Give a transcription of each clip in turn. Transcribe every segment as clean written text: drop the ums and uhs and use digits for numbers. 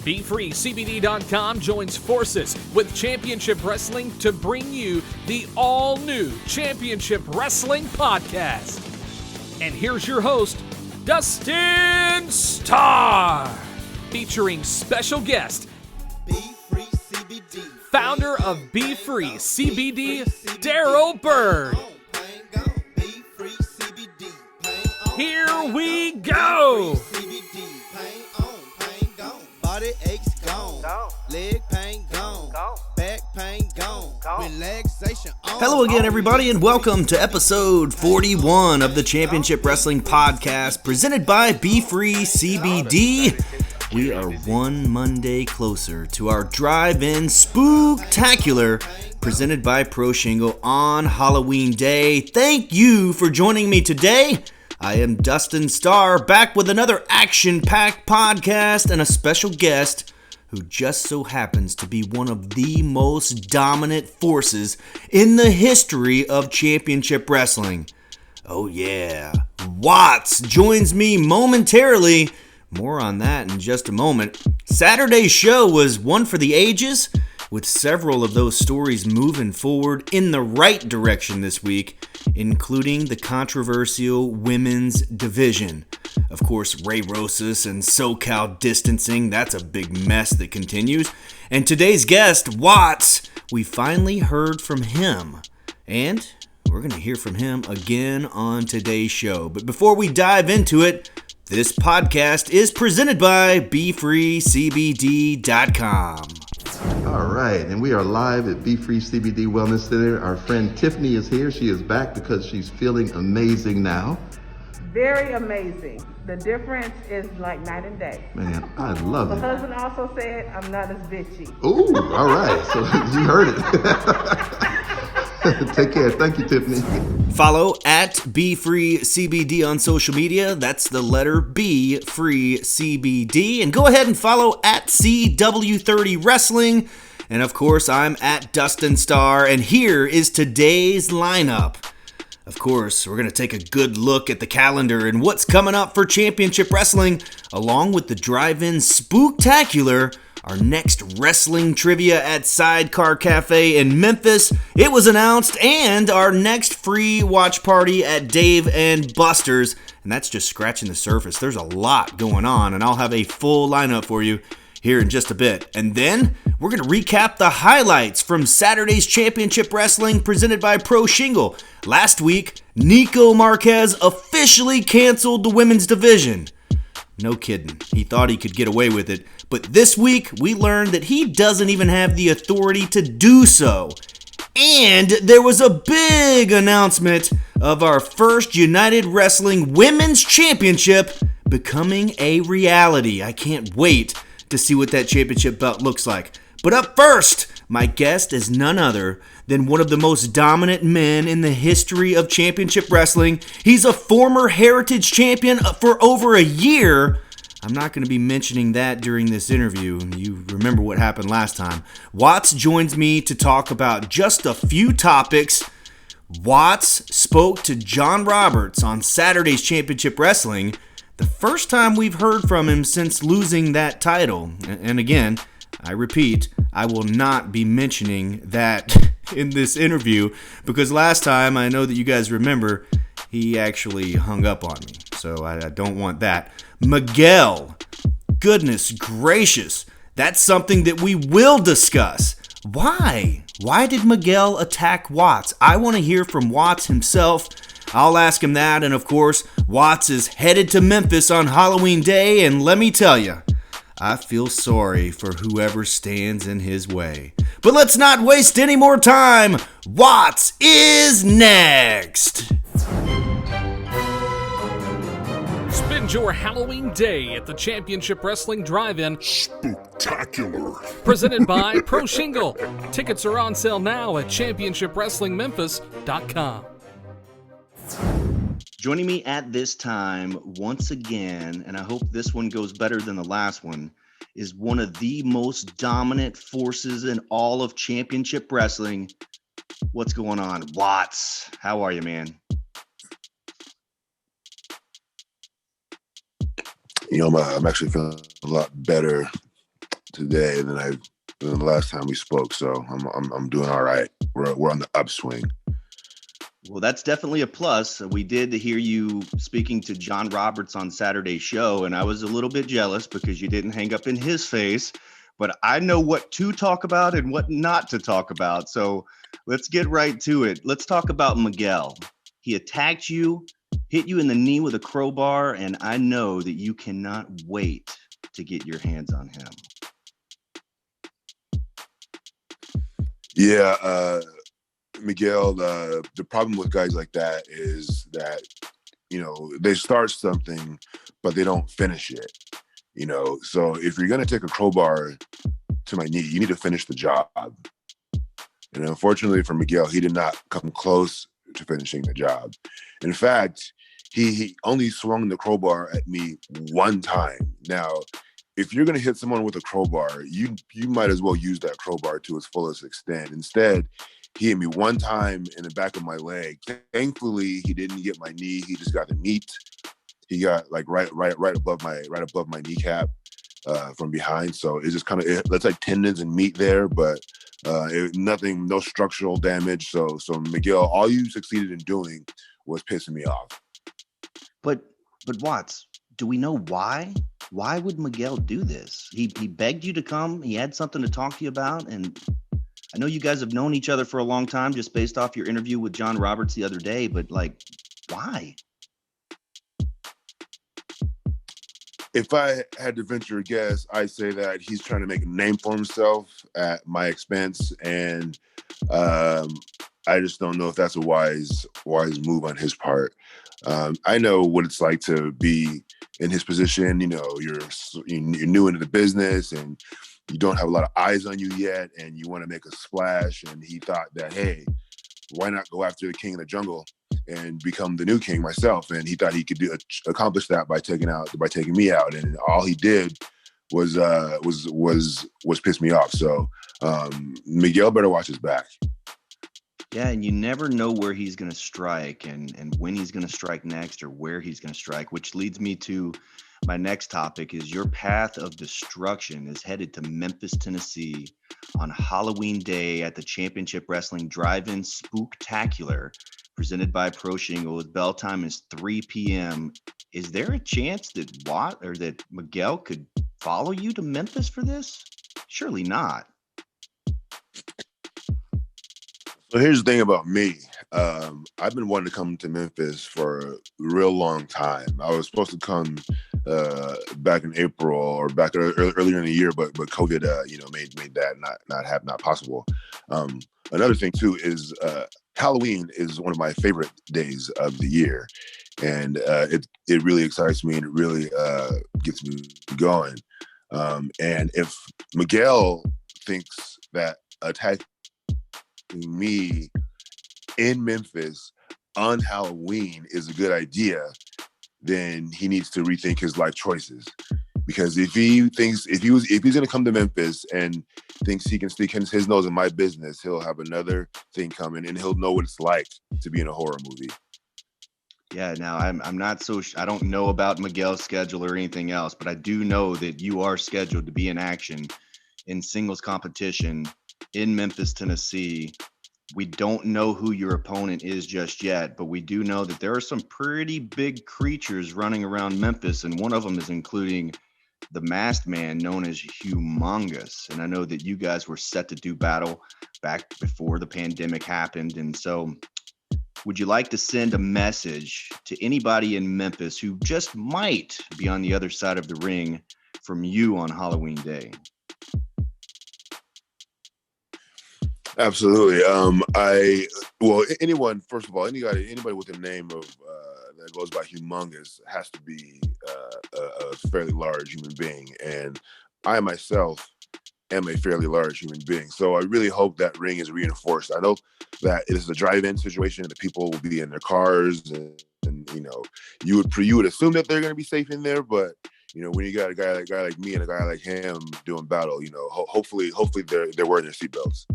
BFreeCBD.com joins forces with Championship Wrestling to bring you the all-new Championship Wrestling podcast. And here's your host, Dustin Starr, featuring special guest, BFree CBD, founder of BFree CBD, Daryl Bird. Here we go! Body aches gone, leg pain gone, back pain gone, relaxation on. Hello again, everybody, and welcome to episode 41 of the Championship Wrestling Podcast, presented by BFree CBD. We are one Monday closer to our drive-in spooktacular, presented by Pro Shingle on Halloween Day. Thank you for joining me today. I am Dustin Starr, back with another action-packed podcast and a special guest who just so happens to be one of the most dominant forces in the history of championship wrestling. Oh yeah, Watts joins me momentarily. More on that in just a moment. Saturday's show was one for the ages, with several of those stories moving forward in the right direction this week, including the controversial women's division. Of course, Ray Rosas and SoCal distancing, that's a big mess that continues. And today's guest, Watts, we finally heard from him. And we're going to hear from him again on today's show. But before we dive into it, this podcast is presented by BFreeCBD.com. All right, and we are live at BFree CBD Wellness Center. Our friend Tiffany is here. She is back because she's feeling amazing now. Very amazing. The difference is like night and day. Man, I love My it. husband also said I'm not as bitchy. Ooh, all right. So you heard it. Take care. Thank you, Tiffany. Follow at BFree CBD on social media. That's the letter B, Free CBD. And go ahead and follow at CW30 Wrestling. And of course, I'm at Dustin Starr. And here is today's lineup. Of course, we're going to take a good look at the calendar and what's coming up for Championship Wrestling, along with the drive-in spooktacular. Our next wrestling trivia at Sidecar Cafe in Memphis, it was announced, and our next free watch party at Dave and Buster's, and that's just scratching the surface. There's a lot going on, and I'll have a full lineup for you here in just a bit. And then we're going to recap the highlights from Saturday's Championship Wrestling presented by Pro Shingle. Last week, Nico Marquez officially canceled the women's division. No kidding. He thought he could get away with it. But this week, we learned that he doesn't even have the authority to do so. And there was a big announcement of our first United Wrestling Women's Championship becoming a reality. I can't wait to see what that championship belt looks like. But up first, my guest is none other than one of the most dominant men in the history of championship wrestling. He's a former Heritage champion for over a year. I'm not going to be mentioning that during this interview. You remember what happened last time. Watts joins me to talk about just a few topics. Watts spoke to John Roberts on Saturday's Championship Wrestling, the first time we've heard from him since losing that title. And again, I repeat, I will not be mentioning that in this interview because last time, I know that you guys remember, he actually hung up on me. So I don't want that. Miguel, goodness gracious, that's something that we will discuss. Why? Why did Miguel attack Watts? I want to hear from Watts himself. I'll ask him that, and of course, Watts is headed to Memphis on Halloween Day, and let me tell you, I feel sorry for whoever stands in his way. But let's not waste any more time. Watts is next. Spend your Halloween Day at the Championship Wrestling Drive-In Spooktacular. presented by Pro Shingle. Tickets are on sale now at ChampionshipWrestlingMemphis.com. Joining me at this time once again, and I hope this one goes better than the last one, is one of the most dominant forces in all of championship wrestling. What's going on? Watts, how are you, man? You know, I'm actually feeling a lot better today than the last time we spoke. So I'm doing all right. We're on the upswing. Well, that's definitely a plus. We did hear you speaking to John Roberts on Saturday's show, and I was a little bit jealous because you didn't hang up in his face. But I know what to talk about and what not to talk about. So let's get right to it. Let's talk about Miguel. He attacked you, hit you in the knee with a crowbar, and I know that you cannot wait to get your hands on him. Yeah, Miguel, the problem with guys like that is that, they start something, but they don't finish it, So if you're going to take a crowbar to my knee, you need to finish the job. And unfortunately for Miguel, he did not come close to finishing the job. In fact, he only swung the crowbar at me one time. Now, if you're going to hit someone with a crowbar, you might as well use that crowbar to its fullest extent. Instead, he hit me one time in the back of my leg. Thankfully, he didn't get my knee. He just got the meat. He got like right above my kneecap from behind. So it's just that's like tendons and meat there, but nothing, no structural damage. So Miguel, all you succeeded in doing was pissing me off. But Watts, do we know why? Why would Miguel do this? He begged you to come. He had something to talk to you about. And I know you guys have known each other for a long time just based off your interview with John Roberts the other day, but why? If I had to venture a guess, I'd say that he's trying to make a name for himself at my expense. And I just don't know if that's a wise move on his part. I know what it's like to be in his position. You're new into the business and you don't have a lot of eyes on you yet, and you want to make a splash. And he thought that, hey, why not go after the king of the jungle and become the new king myself? And he thought he could accomplish that by taking me out. And all he did was piss me off. So Miguel better watch his back. Yeah, and you never know where he's going to strike and when he's going to strike next or where he's going to strike, which leads me to my next topic is your path of destruction is headed to Memphis, Tennessee on Halloween Day at the Championship Wrestling Drive-In Spooktacular presented by Pro Shingle. His bell time is 3 p.m. Is there a chance that Miguel could follow you to Memphis for this? Surely not. So here's the thing about me. I've been wanting to come to Memphis for a real long time. I was supposed to come back in April or back earlier in the year, but COVID, made that not possible. Another thing too is Halloween is one of my favorite days of the year, and it really excites me and it really gets me going. And if Miguel thinks that attacking me in Memphis on Halloween is a good idea, then he needs to rethink his life choices. Because if he's going to come to Memphis and thinks he can stick his nose in my business, he'll have another thing coming and he'll know what it's like to be in a horror movie. Yeah, now I'm not so I don't know about Miguel's schedule or anything else, but I do know that you are scheduled to be in action in singles competition in Memphis, Tennessee. We don't know who your opponent is just yet, but we do know that there are some pretty big creatures running around Memphis, and one of them is including the masked man known as Humongous. And I know that you guys were set to do battle back before the pandemic happened. And so would you like to send a message to anybody in Memphis who just might be on the other side of the ring from you on Halloween Day? Absolutely. Anyone, first of all, anybody with a name of that goes by Humongous has to be a fairly large human being, and I myself am a fairly large human being. So I really hope that ring is reinforced. I know that it is a drive-in situation, and the people will be in their cars, and you would assume that they're going to be safe in there, but when you got a guy like me and a guy like him doing battle, hopefully they're wearing their seatbelts.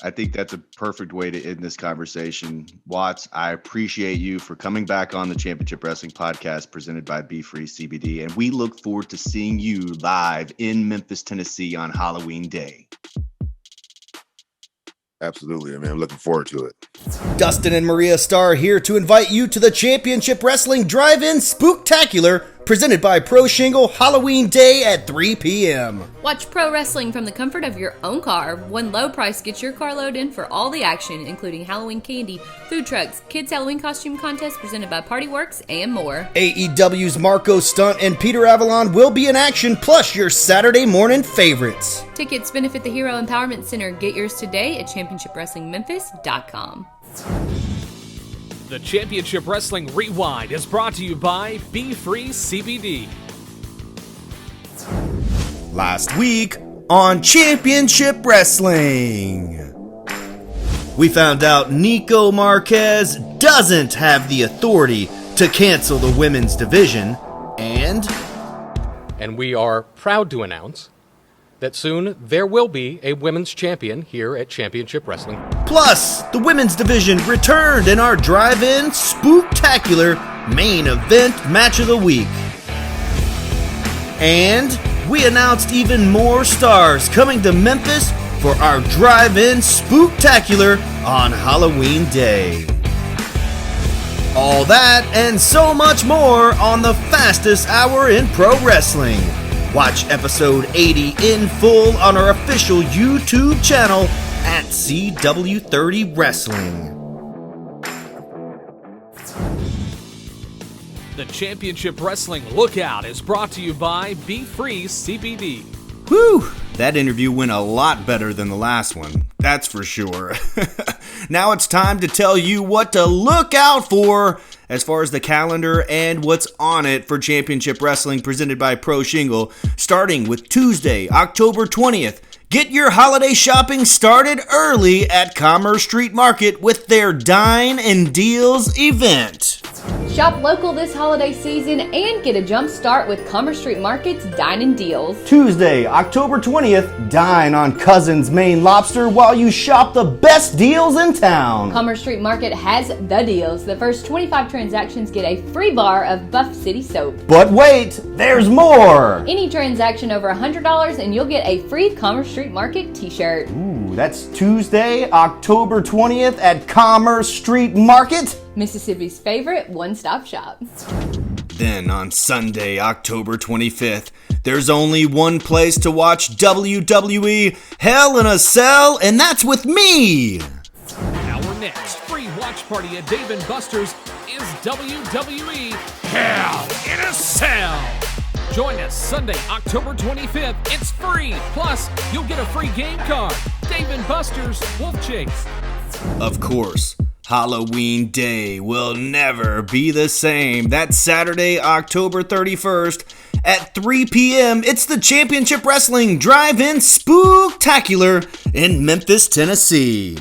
I think that's a perfect way to end this conversation. Watts, I appreciate you for coming back on the Championship Wrestling Podcast presented by BFree CBD, and we look forward to seeing you live in Memphis, Tennessee on Halloween Day. Absolutely, man. I'm looking forward to it. Dustin and Maria Starr here to invite you to the Championship Wrestling Drive-In Spooktacular presented by Pro Shingle Halloween Day at 3 p.m. Watch pro wrestling from the comfort of your own car. One low price gets your carload in for all the action, including Halloween candy, food trucks, kids Halloween costume contest presented by Party Works, and more. AEW's Marco Stunt and Peter Avalon will be in action, plus your Saturday morning favorites. Tickets benefit the Hero Empowerment Center. Get yours today at championshipwrestlingmemphis.com. The Championship Wrestling Rewind is brought to you by BFree CBD. Last week on Championship Wrestling, we found out Nico Marquez doesn't have the authority to cancel the women's division, and we are proud to announce that soon there will be a women's champion here at Championship Wrestling. Plus, the women's division returned in our drive-in spooktacular main event match of the week. And we announced even more stars coming to Memphis for our drive-in spooktacular on Halloween Day. All that and so much more on the fastest hour in pro wrestling. Watch episode 80 in full on our official YouTube channel at CW30 Wrestling. The Championship Wrestling Lookout is brought to you by BFree CBD. Whew, that interview went a lot better than the last one, that's for sure. Now it's time to tell you what to look out for as far as the calendar and what's on it for Championship Wrestling presented by Pro Shingle, starting with Tuesday, October 20th. Get your holiday shopping started early at Commerce Street Market with their Dine and Deals event. Shop local this holiday season and get a jump start with Commerce Street Market's Dine and Deals. Tuesday, October 20th, dine on Cousin's Maine Lobster while you shop the best deals in town. Commerce Street Market has the deals. The first 25 transactions get a free bar of Buff City soap. But wait, there's more! Any transaction over $100 and you'll get a free Commerce Street Market t-shirt. Ooh, that's Tuesday, October 20th at Commerce Street Market, Mississippi's favorite one-stop shop. Then on Sunday, October 25th, there's only one place to watch WWE Hell in a Cell, and that's with me! Our next free watch party at Dave & Buster's is WWE Hell in a Cell. Join us Sunday, October 25th. It's free. Plus, you'll get a free game card. Dave & Buster's Wolf Chase. Of course, Halloween Day will never be the same. That's Saturday, October 31st at 3 p.m. It's the Championship Wrestling Drive-In Spooktacular in Memphis, Tennessee.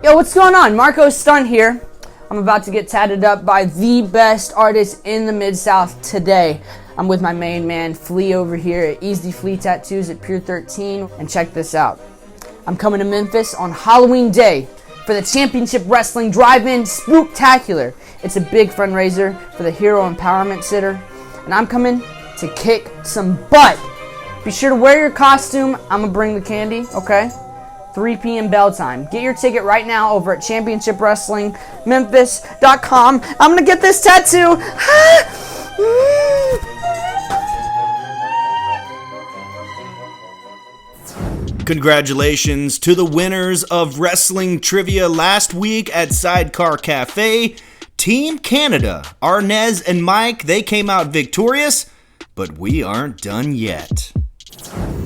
Yo, what's going on? Marco Stunt here. I'm about to get tatted up by the best artist in the Mid-South today. I'm with my main man, Flea, over here at Easy Flea Tattoos at Pier 13. And check this out. I'm coming to Memphis on Halloween Day for the Championship Wrestling Drive-In Spooktacular. It's a big fundraiser for the Hero Empowerment Center. And I'm coming to kick some butt. Be sure to wear your costume. I'm going to bring the candy, okay? 3 p.m. bell time. Get your ticket right now over at championshipwrestlingmemphis.com. I'm going to get this tattoo. Congratulations to the winners of wrestling trivia last week at Sidecar Cafe. Team Canada, Arnez and Mike, they came out victorious, but we aren't done yet.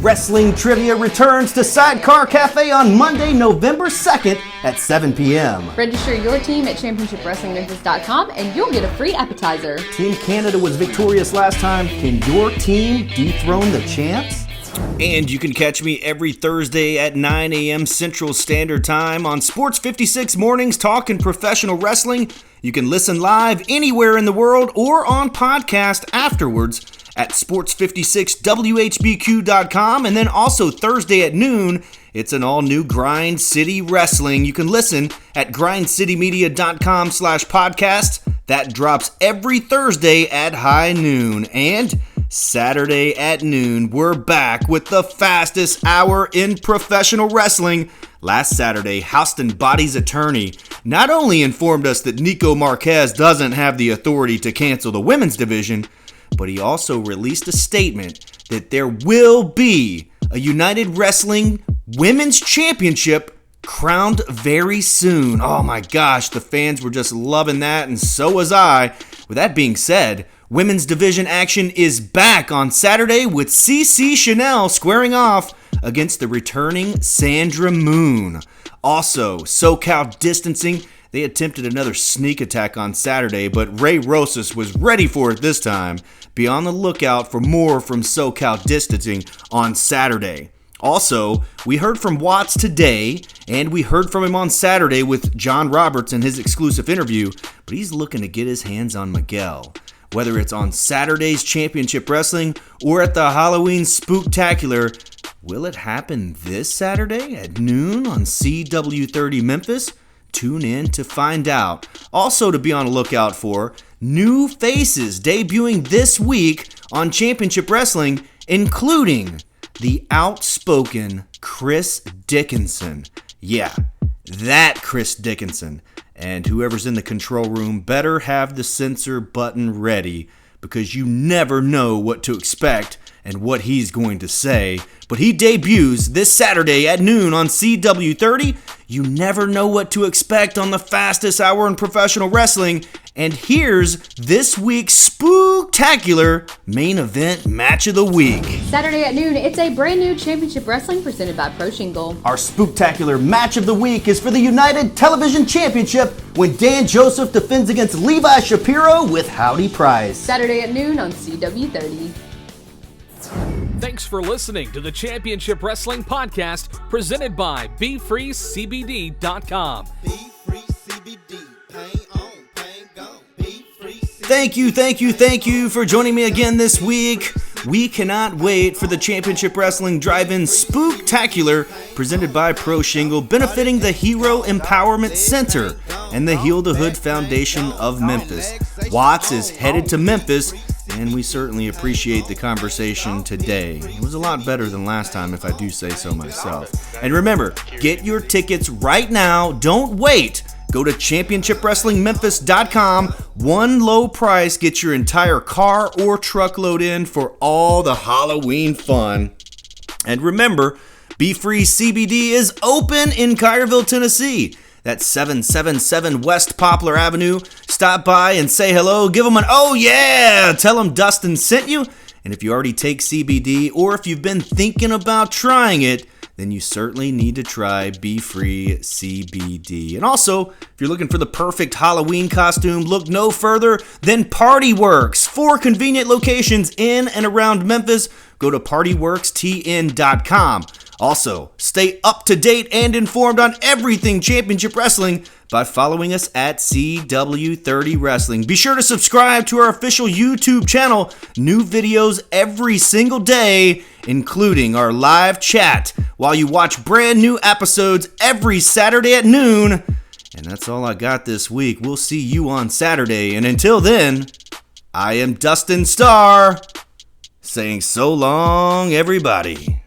Wrestling trivia returns to Sidecar Cafe on Monday, November 2nd at 7 p.m. Register your team at championshipwrestlingmemphis.com and you'll get a free appetizer. Team Canada was victorious last time. Can your team dethrone the champs? And you can catch me every Thursday at 9 a.m. Central Standard Time on Sports 56 Mornings talking professional wrestling You can listen live anywhere in the world or on podcast afterwards at sports56whbq.com. And then also Thursday at noon, it's an all-new Grind City Wrestling. You can listen at grindcitymedia.com/podcast. That drops every Thursday at high noon. And Saturday at noon, we're back with the fastest hour in professional wrestling. Last Saturday, Houston Body's attorney not only informed us that Nico Marquez doesn't have the authority to cancel the women's division, but he also released a statement that there will be a United Wrestling Women's Championship crowned very soon. Oh my gosh, the fans were just loving that, and so was I. With that being said, women's division action is back on Saturday with CC Chanel squaring off against the returning Sandra Moon. Also, SoCal Distancing, they attempted another sneak attack on Saturday, but Ray Rosas was ready for it this time. Be on the lookout for more from SoCal Distancing on Saturday. Also, we heard from Watts today, and we heard from him on Saturday with John Roberts in his exclusive interview, but he's looking to get his hands on Miguel. Whether it's on Saturday's Championship Wrestling or at the Halloween Spooktacular, will it happen this Saturday at noon on CW30 Memphis? Tune in to find out. Also to be on the lookout for, new faces debuting this week on Championship Wrestling, including the outspoken Chris Dickinson. Yeah, that Chris Dickinson. And whoever's in the control room better have the censor button ready, because you never know what to expect and what he's going to say. But he debuts this Saturday at noon on CW30. You never know what to expect on the fastest hour in professional wrestling. And here's this week's spooktacular main event match of the week. Saturday at noon, it's a brand new Championship Wrestling presented by Pro Shingle. Our spooktacular match of the week is for the United Television Championship when Dan Joseph defends against Levi Shapiro with Howdy Price. Saturday at noon on CW30. Thanks for listening to the Championship Wrestling Podcast presented by BFreeCBD.com. Thank you for joining me again this week. We cannot wait for the Championship Wrestling Drive-In Spooktacular presented by Pro Shingle, benefiting the Hero Empowerment Center and the Heal the Hood Foundation of Memphis. Watts is headed to Memphis, and we certainly appreciate the conversation today. It was a lot better than last time, if I do say so myself. And remember, get your tickets right now. Don't wait. Go to championshipwrestlingmemphis.com. One low price gets your entire car or truckload in for all the Halloween fun. And remember, BFree CBD is open in Collierville, Tennessee. That's 777 West Poplar Avenue. Stop by and say hello. Give them an oh yeah. Tell them Dustin sent you. And if you already take CBD or if you've been thinking about trying it, then you certainly need to try BFree CBD. And also, if you're looking for the perfect Halloween costume, look no further than Party Works. 4 convenient locations in and around Memphis. Go to partyworkstn.com. Also, stay up to date and informed on everything Championship Wrestling by following us at CW30 Wrestling. Be sure to subscribe to our official YouTube channel. New videos every single day, including our live chat, while you watch brand new episodes every Saturday at noon. And that's all I got this week. We'll see you on Saturday. And until then, I am Dustin Starr, saying so long, everybody.